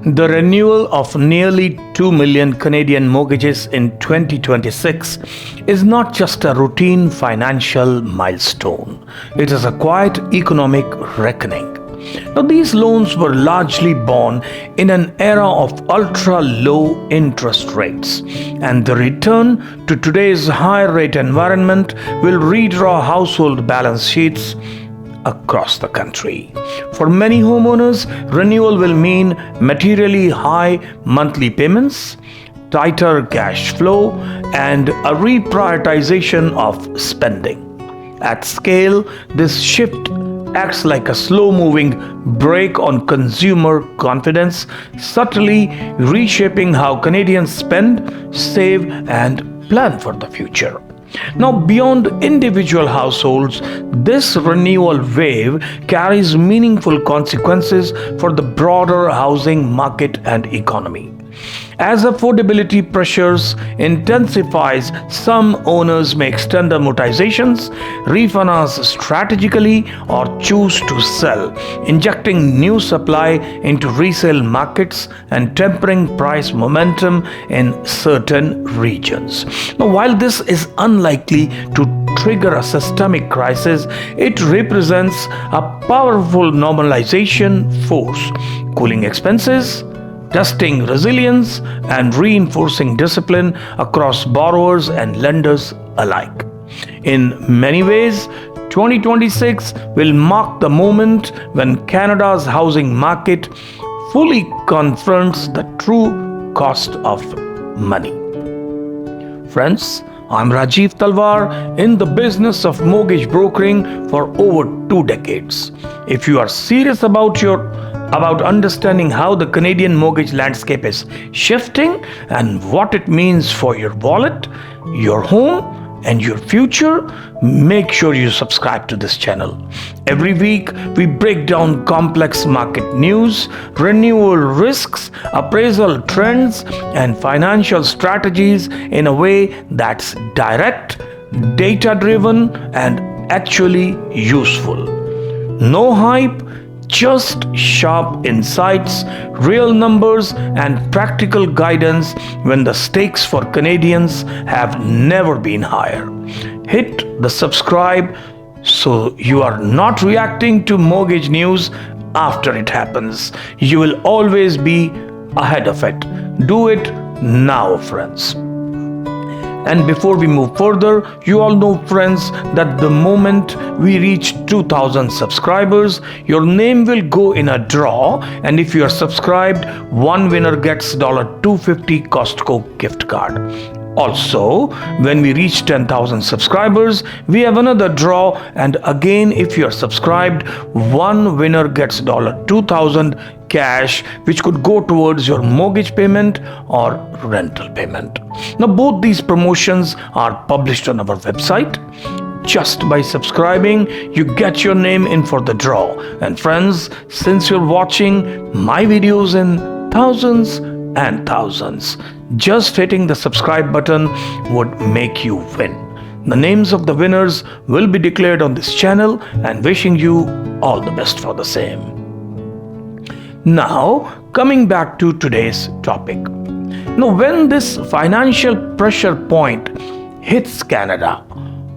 The renewal of nearly 2 million Canadian mortgages in 2026 is not just a routine financial milestone. It is a quiet economic reckoning. Now, these loans were largely born in an era of ultra-low interest rates, and the return to today's higher rate environment will redraw household balance sheets across the country. For many homeowners, renewal will mean materially high monthly payments, tighter cash flow, and a reprioritization of spending. At scale, this shift acts like a slow-moving brake on consumer confidence, subtly reshaping how Canadians spend, save, and plan for the future. Now, beyond individual households, this renewal wave carries meaningful consequences for the broader housing market and economy. As affordability pressures intensifies, some owners may extend amortizations, refinance strategically, or choose to sell, injecting new supply into resale markets and tempering price momentum in certain regions. Now, while this is unlikely to trigger a systemic crisis, it represents a powerful normalization force, cooling expenses, testing resilience, and reinforcing discipline across borrowers and lenders alike. In many ways, 2026 will mark the moment when Canada's housing market fully confronts the true cost of money. Friends, I'm Rajiv Talwar, in the business of mortgage brokering for over 2 decades. If you are serious about understanding how the Canadian mortgage landscape is shifting and what it means for your wallet, your home, and your future, make sure you subscribe to this channel. Every week, we break down complex market news, renewal risks, appraisal trends, and financial strategies in a way that's direct, data-driven, and actually useful. No hype, just sharp insights, real numbers, and practical guidance when the stakes for Canadians have never been higher. Hit the subscribe so you are not reacting to mortgage news after it happens. You will always be ahead of it. Do it now, friends. And before we move further, you all know, friends, that the moment we reach 2,000 subscribers, your name will go in a draw, and if you are subscribed, one winner gets $250 Costco gift card. Also, when we reach 10,000 subscribers, we have another draw, and again, if you are subscribed, one winner gets $2,000 cash, which could go towards your mortgage payment or rental payment. Now, both these promotions are published on our website. Just by subscribing, you get your name in for the draw. And friends, since you're watching my videos in thousands and thousands, just hitting the subscribe button would make you win. The names of the winners will be declared on this channel, and wishing you all the best for the same. Now, coming back to today's topic. Now, when this financial pressure point hits Canada,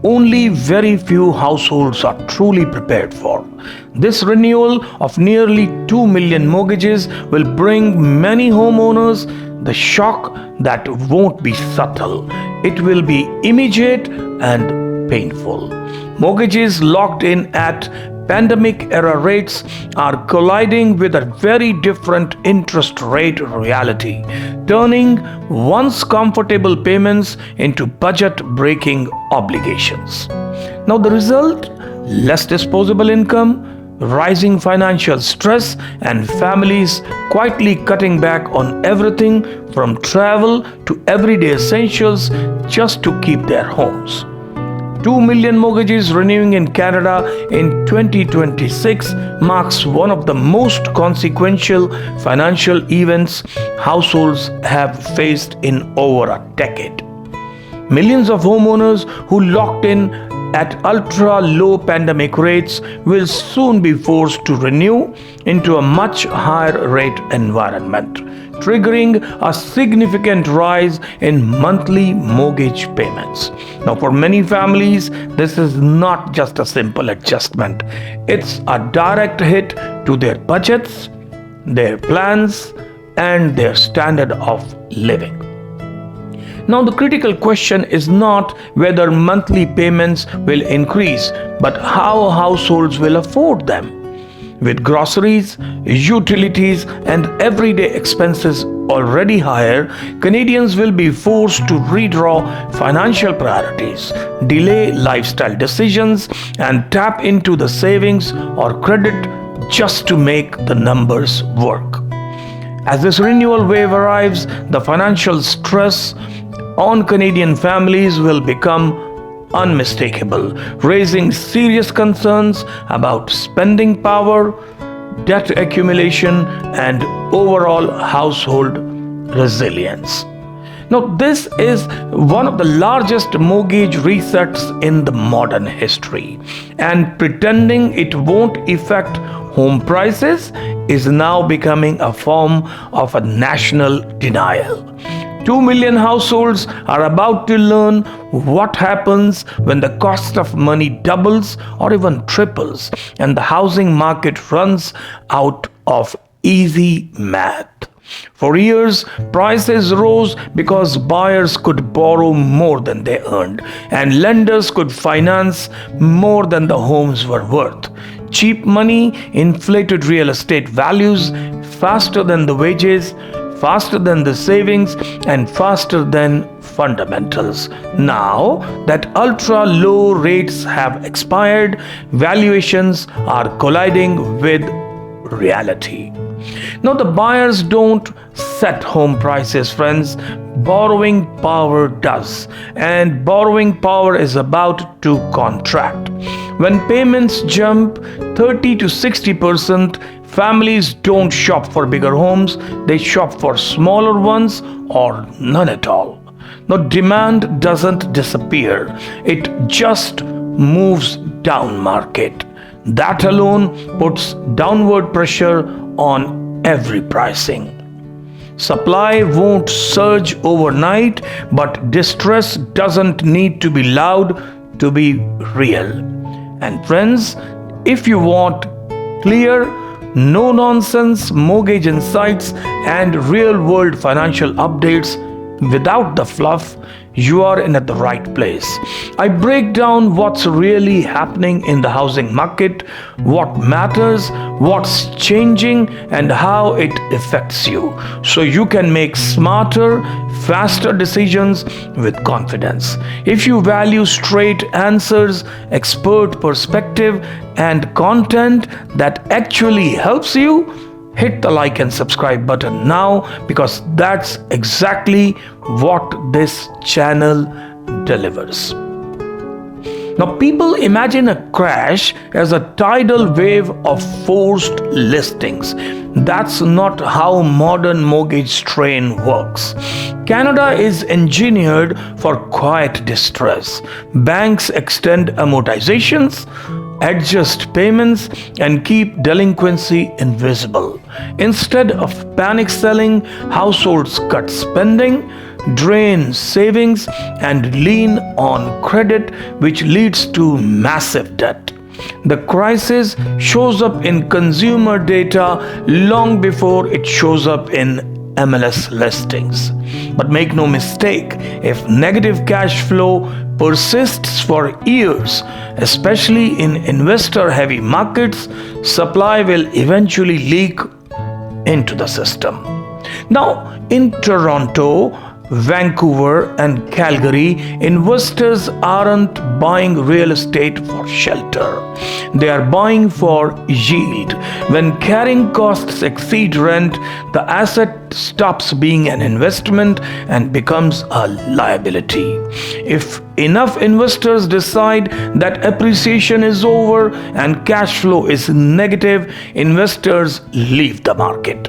only very few households are truly prepared for. This renewal of nearly 2 million mortgages will bring many homeowners the shock that won't be subtle. It will be immediate and painful. Mortgages locked in at pandemic-era rates are colliding with a very different interest rate reality, turning once comfortable payments into budget-breaking obligations. Now, the result? Less disposable income, rising financial stress, and families quietly cutting back on everything from travel to everyday essentials just to keep their homes. 2 million mortgages renewing in Canada in 2026 marks one of the most consequential financial events households have faced in over a decade. Millions of homeowners who locked in at ultra low pandemic rates will soon be forced to renew into a much higher rate environment, triggering a significant rise in monthly mortgage payments. Now, for many families, this is not just a simple adjustment, it's a direct hit to their budgets, their plans, and their standard of living. Now, the critical question is not whether monthly payments will increase, but how households will afford them. With groceries, utilities, and everyday expenses already higher, Canadians will be forced to redraw financial priorities, delay lifestyle decisions, and tap into the savings or credit just to make the numbers work. As this renewal wave arrives, the financial stress on Canadian families will become unmistakable, raising serious concerns about spending power, debt accumulation, and overall household resilience. Now, this is one of the largest mortgage resets in the modern history, and pretending it won't affect home prices is now becoming a form of a national denial. 2 million households are about to learn what happens when the cost of money doubles or even triples and the housing market runs out of easy math. For years, prices rose because buyers could borrow more than they earned and lenders could finance more than the homes were worth. Cheap money inflated real estate values faster than the wages, faster than the savings, and faster than fundamentals. Now that ultra low rates have expired, valuations are colliding with reality. Now, the buyers don't set home prices, friends. Borrowing power does, and borrowing power is about to contract. When payments jump 30 to 60%, families don't shop for bigger homes, they shop for smaller ones or none at all. Now, demand doesn't disappear, it just moves down market. That alone puts downward pressure on every pricing. Supply won't surge overnight, but distress doesn't need to be loud to be real. And friends, if you want clear, no nonsense mortgage insights and real world financial updates without the fluff, you are in at the right place. I break down what's really happening in the housing market, what matters, what's changing, and how it affects you, so you can make smarter, faster decisions with confidence. If you value straight answers, expert perspective, and content that actually helps you, hit the like and subscribe button now, because that's exactly what this channel delivers. Now, people imagine a crash as a tidal wave of forced listings. That's not how modern mortgage strain works. Canada is engineered for quiet distress. Banks extend amortizations, adjust payments, and keep delinquency invisible. Instead of panic selling, households cut spending, drain savings, and lean on credit, which leads to massive debt. The crisis shows up in consumer data long before it shows up in MLS listings. But make no mistake, if negative cash flow persists for years, especially in investor-heavy markets, supply will eventually leak into the system. Now, in Toronto, Vancouver, and Calgary, investors aren't buying real estate for shelter. They are buying for yield. When carrying costs exceed rent, the asset stops being an investment and becomes a liability. If enough investors decide that appreciation is over and cash flow is negative, investors leave the market.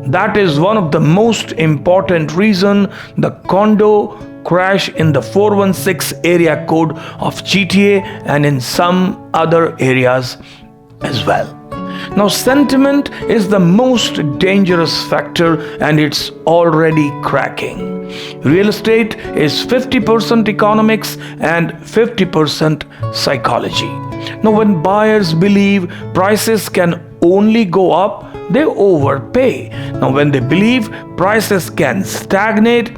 That is one of the most important reasons the condo crash in the 416 area code of GTA and in some other areas as well. Now, sentiment is the most dangerous factor and it's already cracking. Real estate is 50% economics and 50% psychology. Now, when buyers believe prices can only go up, they overpay. Now, when they believe prices can stagnate,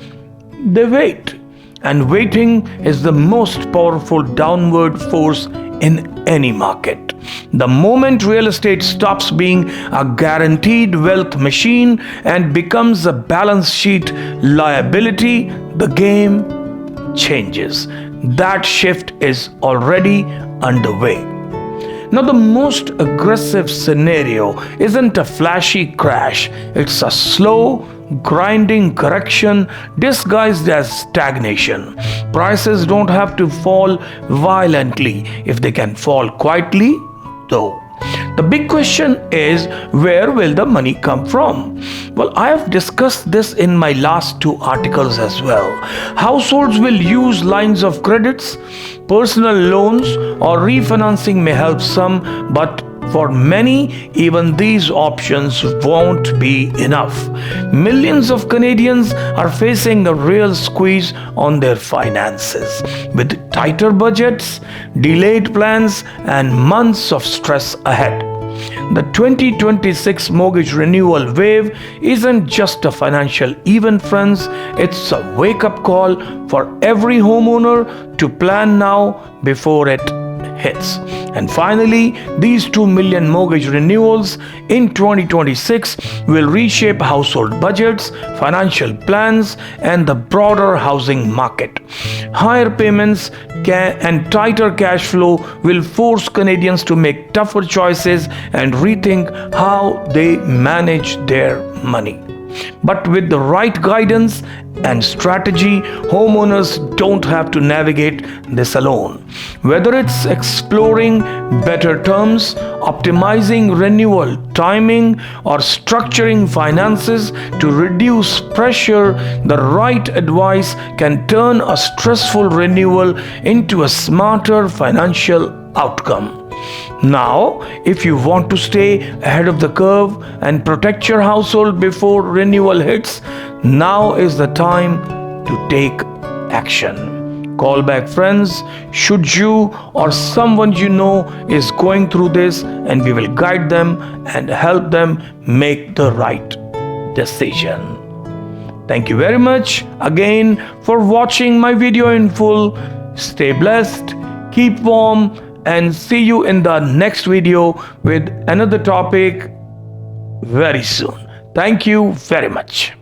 they wait. And waiting is the most powerful downward force in any market. The moment real estate stops being a guaranteed wealth machine and becomes a balance sheet liability, the game changes. That shift is already underway. Now, the most aggressive scenario isn't a flashy crash, it's a slow, grinding correction disguised as stagnation. Prices don't have to fall violently if they can fall quietly, though. The big question is, where will the money come from? Well, I have discussed this in my last two articles as well. Households will use lines of credits, personal loans, or refinancing may help some, but for many, even these options won't be enough. Millions of Canadians are facing a real squeeze on their finances, with tighter budgets, delayed plans, and months of stress ahead. The 2026 mortgage renewal wave isn't just a financial event, friends. It's a wake-up call for every homeowner to plan now before it hits. And finally, these 2 million mortgage renewals in 2026 will reshape household budgets, financial plans, and the broader housing market. Higher payments and tighter cash flow will force Canadians to make tougher choices and rethink how they manage their money. But with the right guidance and strategy, homeowners don't have to navigate this alone. Whether it's exploring better terms, optimizing renewal timing, or structuring finances to reduce pressure, the right advice can turn a stressful renewal into a smarter financial outcome. Now, if you want to stay ahead of the curve and protect your household before renewal hits, now is the time to take action. Call back, friends, should you or someone you know is going through this, and we will guide them and help them make the right decision. Thank you very much again for watching my video in full. Stay blessed, keep warm, and see you in the next video with another topic very soon. Thank you very much.